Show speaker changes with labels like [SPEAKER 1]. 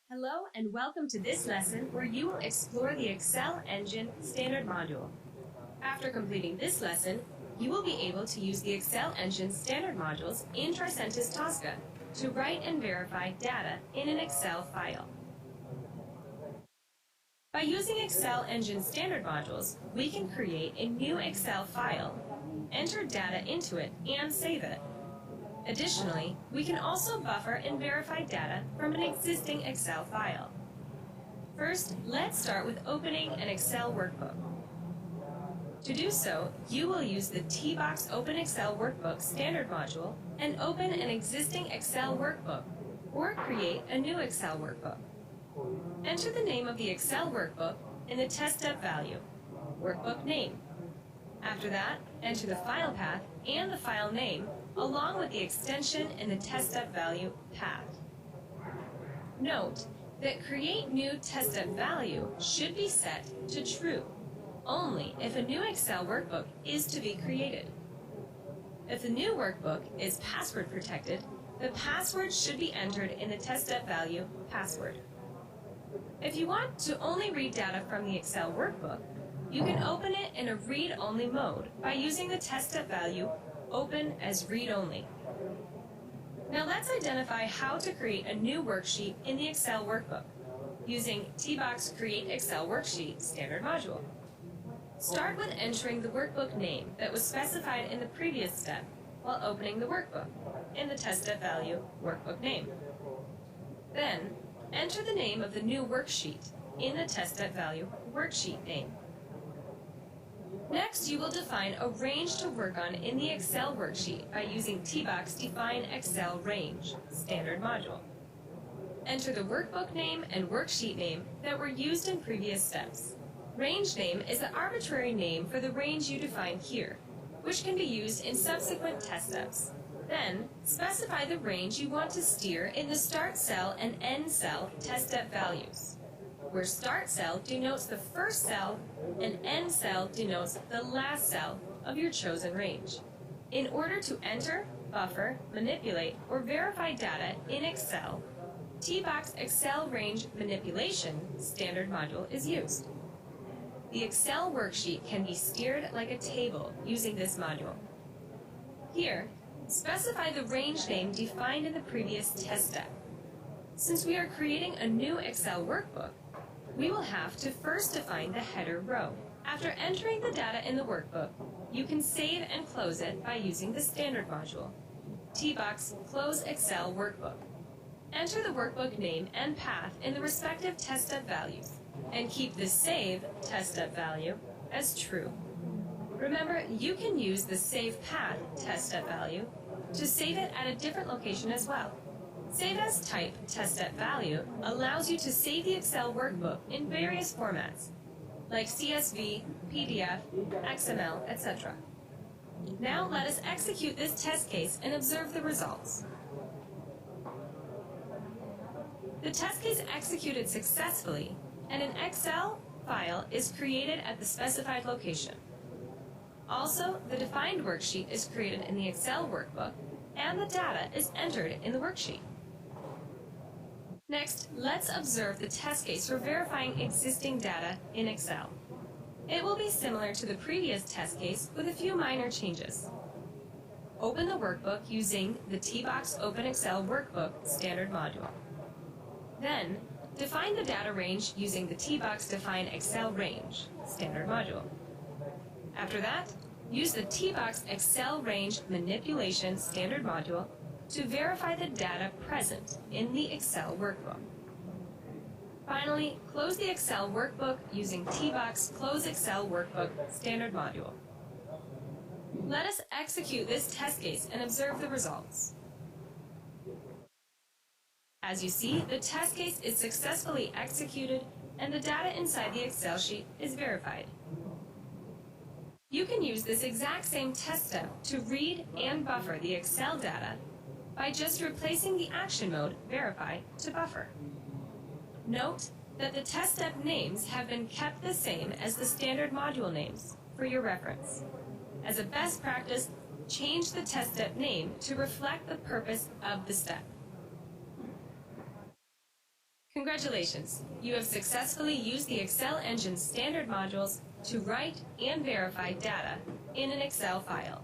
[SPEAKER 1] Hello and welcome to this lesson where you will explore the Excel Engine Standard Module. After completing this lesson, you will be able to use the Excel Engine Standard Modules in Tricentis Tosca to write and verify data in an Excel file. By using Excel Engine Standard Modules, we can create a new Excel file, enter data into it, and save it. Additionally, we can also buffer and verify data from an existing Excel file. First, let's start with opening an Excel workbook. To do so, you will use the T-Box Open Excel Workbook Standard Module and open an existing Excel workbook, or create a new Excel workbook. Enter the name of the Excel workbook in the test step value, workbook name. After that, enter the file path and the file name, along with the extension and the test step value path. Note that Create New Test Step Value should be set to True only if a new Excel workbook is to be created. If the new workbook is password protected, the password should be entered in the test step value password. If you want to only read data from the Excel workbook, you can open it in a read-only mode by using the test step value Open as read-only. Now let's identify how to create a new worksheet in the Excel workbook using T-Box Create Excel Worksheet Standard Module. Start with entering the workbook name that was specified in the previous step while opening the workbook in the test step value workbook name. Then, enter the name of the new worksheet in the test step value worksheet name. Next, you will define a range to work on in the Excel worksheet by using T-Box Define Excel Range Standard Module. Enter the workbook name and worksheet name that were used in previous steps. Range name is the arbitrary name for the range you define here, which can be used in subsequent test steps. Then, specify the range you want to steer in the Start Cell and End Cell test step values, where Start Cell denotes the first cell and End Cell denotes the last cell of your chosen range. In order to enter, buffer, manipulate, or verify data in Excel, T-Box Excel Range Manipulation Standard Module is used. The Excel worksheet can be steered like a table using this module. Here, specify the range name defined in the previous test step. Since we are creating a new Excel workbook, we will have to first define the header row. After entering the data in the workbook, you can save and close it by using the standard module, T-Box Close Excel Workbook. Enter the workbook name and path in the respective test step values, and keep the Save test step value as true. Remember, you can use the Save Path test step value to save it at a different location as well. Save as Type test step value allows you to save the Excel workbook in various formats, like CSV, PDF, XML, etc. Now let us execute this test case and observe the results. The test case executed successfully, and an Excel file is created at the specified location. Also, the defined worksheet is created in the Excel workbook, and the data is entered in the worksheet. Next, let's observe the test case for verifying existing data in Excel. It will be similar to the previous test case with a few minor changes. Open the workbook using the T-Box Open Excel Workbook Standard Module. Then, define the data range using the T-Box Define Excel Range Standard Module. After that, use the T-Box Excel Range Manipulation Standard Module to verify the data present in the Excel workbook. Finally, close the Excel workbook using T-Box Close Excel Workbook Standard Module. Let us execute this test case and observe the results. As you see, the test case is successfully executed and the data inside the Excel sheet is verified. You can use this exact same test step to read and buffer the Excel data by just replacing the action mode Verify to Buffer. Note that the test step names have been kept the same as the standard module names for your reference. As a best practice, change the test step name to reflect the purpose of the step. Congratulations! You have successfully used the Excel engine's standard modules to write and verify data in an Excel file.